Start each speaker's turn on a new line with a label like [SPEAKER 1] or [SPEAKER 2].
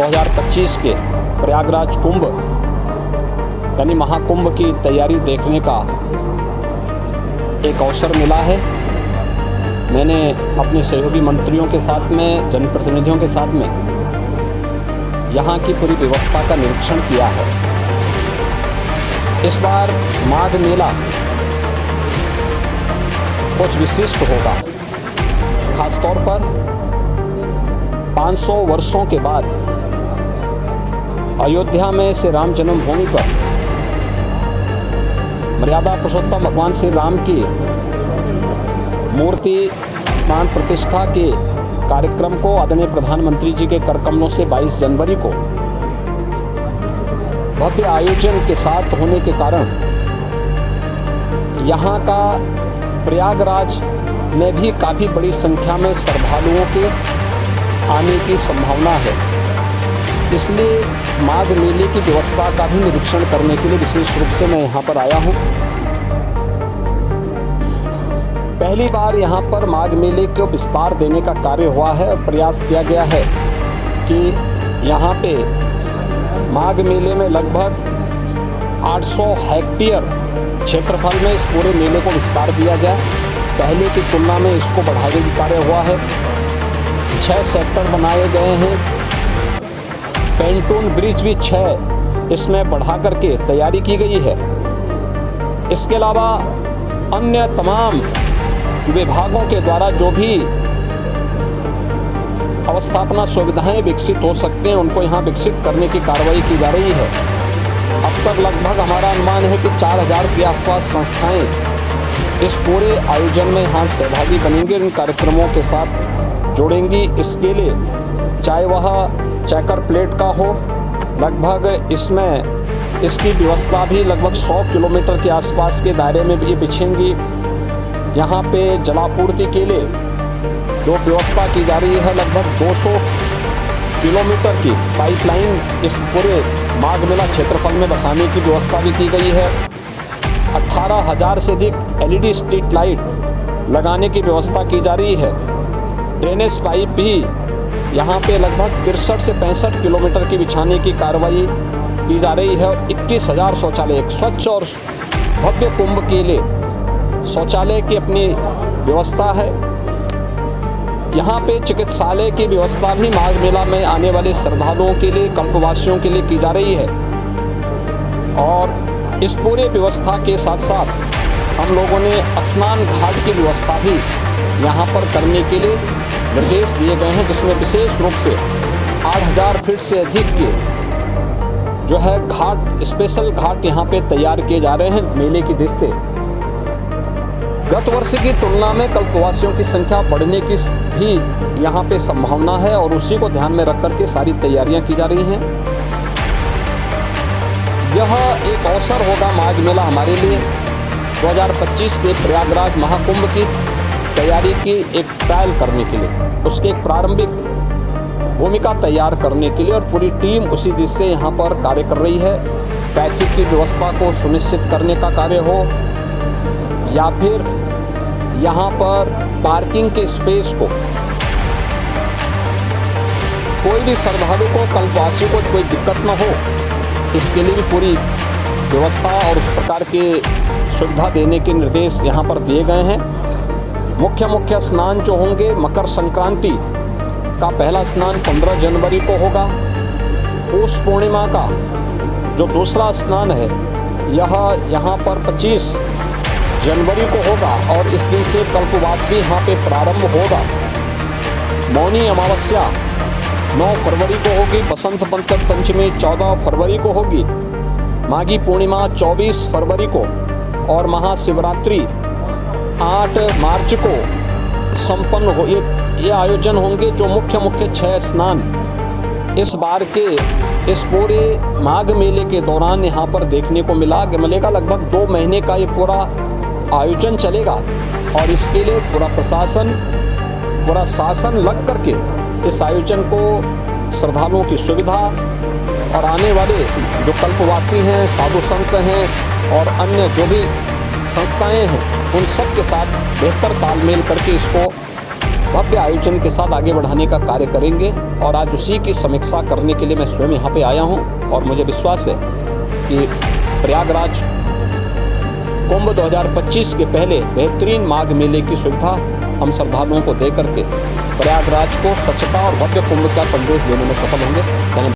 [SPEAKER 1] 2025 के प्रयागराज कुंभ यानी महाकुंभ की तैयारी देखने का एक अवसर मिला है। मैंने अपने सहयोगी मंत्रियों के साथ में, जनप्रतिनिधियों के साथ में यहाँ की पूरी व्यवस्था का निरीक्षण किया है। इस बार माघ मेला कुछ विशिष्ट होगा, खासतौर पर 500 वर्षों के बाद अयोध्या में श्री राम जन्मभूमि पर मर्यादा पुरुषोत्तम भगवान श्री राम की मूर्ति प्राण प्रतिष्ठा के कार्यक्रम को आदरणीय प्रधानमंत्री जी के कर कमलों से 22 जनवरी को भव्य आयोजन के साथ होने के कारण यहाँ का प्रयागराज में भी काफ़ी बड़ी संख्या में श्रद्धालुओं के आने की संभावना है। इसलिए माघ मेले की व्यवस्था का भी निरीक्षण करने के लिए विशेष रूप से मैं यहाँ पर आया हूँ। पहली बार यहाँ पर माघ मेले को विस्तार देने का कार्य हुआ है और प्रयास किया गया है कि यहाँ पे माघ मेले में लगभग 800 हेक्टेयर क्षेत्रफल में इस पूरे मेले को विस्तार दिया जाए। पहले की तुलना में इसको बढ़ाने का कार्य हुआ है। 6 सेक्टर बनाए गए हैं। पेंटून ब्रिज भी 6 इसमें बढ़ा करके तैयारी की गई है। इसके अलावा अन्य तमाम विभागों के द्वारा जो भी अवस्थापना सुविधाएं विकसित हो सकते हैं उनको यहाँ विकसित करने की कार्रवाई की जा रही है। अब तक लगभग हमारा अनुमान है कि 4000 के आसपास संस्थाएं इस पूरे आयोजन में यहाँ सहभागी बनेंगे, इन कार्यक्रमों के साथ जुड़ेंगी। इसके लिए चाहे वह चेकर प्लेट का हो, लगभग इसमें इसकी व्यवस्था भी लगभग 100 किलोमीटर के आसपास के दायरे में भी बिछेंगी। यहाँ पे जलापूर्ति के लिए जो व्यवस्था की जा रही है, लगभग 200 किलोमीटर की पाइपलाइन इस पूरे माघ मेला क्षेत्रफल में बसाने की व्यवस्था भी की गई है। 18,000 से अधिक LED स्ट्रीट लाइट लगाने की व्यवस्था की जा रही है। ड्रेनेज पाइप भी यहाँ पे लगभग 63 से 65 किलोमीटर की बिछाने की कार्रवाई की जा रही है। 21,000 शौचालय, एक स्वच्छ और भव्य कुंभ के लिए शौचालय की अपनी व्यवस्था है। यहाँ पे चिकित्सालय की व्यवस्था भी माघ मेला में आने वाले श्रद्धालुओं के लिए, कल्पवासियों के लिए की जा रही है। और इस पूरे व्यवस्था के साथ साथ हम लोगों ने स्नान घाट की व्यवस्था भी यहाँ पर करने के लिए निर्देश दिए गए हैं, जिसमें विशेष रूप से 8000 फीट से अधिक के जो है घाट, स्पेशल घाट यहाँ पे तैयार किए जा रहे हैं मेले की दृष्टि से। गत वर्ष की तुलना में कल्पवासियों की संख्या बढ़ने की भी यहाँ पे संभावना है और उसी को ध्यान में रख करके सारी तैयारियां की जा रही हैं। यह एक अवसर होगा माघ मेला हमारे लिए 2025 के प्रयागराज महाकुंभ की तैयारी की एक ट्रायल करने के लिए, उसके एक प्रारंभिक भूमिका तैयार करने के लिए, और पूरी टीम उसी दिशा से यहाँ पर कार्य कर रही है। ट्रैफिक की व्यवस्था को सुनिश्चित करने का कार्य हो या फिर यहाँ पर पार्किंग के स्पेस को, कोई भी श्रद्धालु को, कल्पवासियों को कोई दिक्कत न हो, इसके लिए भी पूरी व्यवस्था और उस प्रकार के सुविधा देने के निर्देश यहाँ पर दिए गए हैं। मुख्य स्नान जो होंगे, मकर संक्रांति का पहला स्नान 15 जनवरी को होगा। पौष पूर्णिमा का जो दूसरा स्नान है यह यहाँ पर 25 जनवरी को होगा और इस दिन से कल्पवास भी यहाँ पे प्रारंभ होगा। मौनी अमावस्या 9 फरवरी को होगी। बसंत पंचमी 14 फरवरी को होगी। माघी पूर्णिमा 24 फरवरी को और महाशिवरात्रि 8 मार्च को संपन्न हो। ये आयोजन होंगे जो मुख्य 6 स्नान इस बार के इस पूरे माघ मेले के दौरान यहाँ पर देखने को मिलेगा। लगभग 2 महीने का ये पूरा आयोजन चलेगा और इसके लिए पूरा प्रशासन, पूरा शासन लग करके इस आयोजन को श्रद्धालुओं की सुविधा और आने वाले जो कल्पवासी हैं, साधु संत हैं और अन्य जो भी संस्थाएं हैं, उन सब के साथ बेहतर तालमेल करके इसको भव्य आयोजन के साथ आगे बढ़ाने का कार्य करेंगे। और आज उसी की समीक्षा करने के लिए मैं स्वयं यहाँ पे आया हूँ और मुझे विश्वास है कि प्रयागराज कुंभ 2025 के पहले बेहतरीन माघ मेले की सुविधा हम श्रद्धालुओं को दे करके प्रयागराज को स्वच्छता और भव्य कुंभ का संदेश देने में सफल होंगे। धन्यवाद।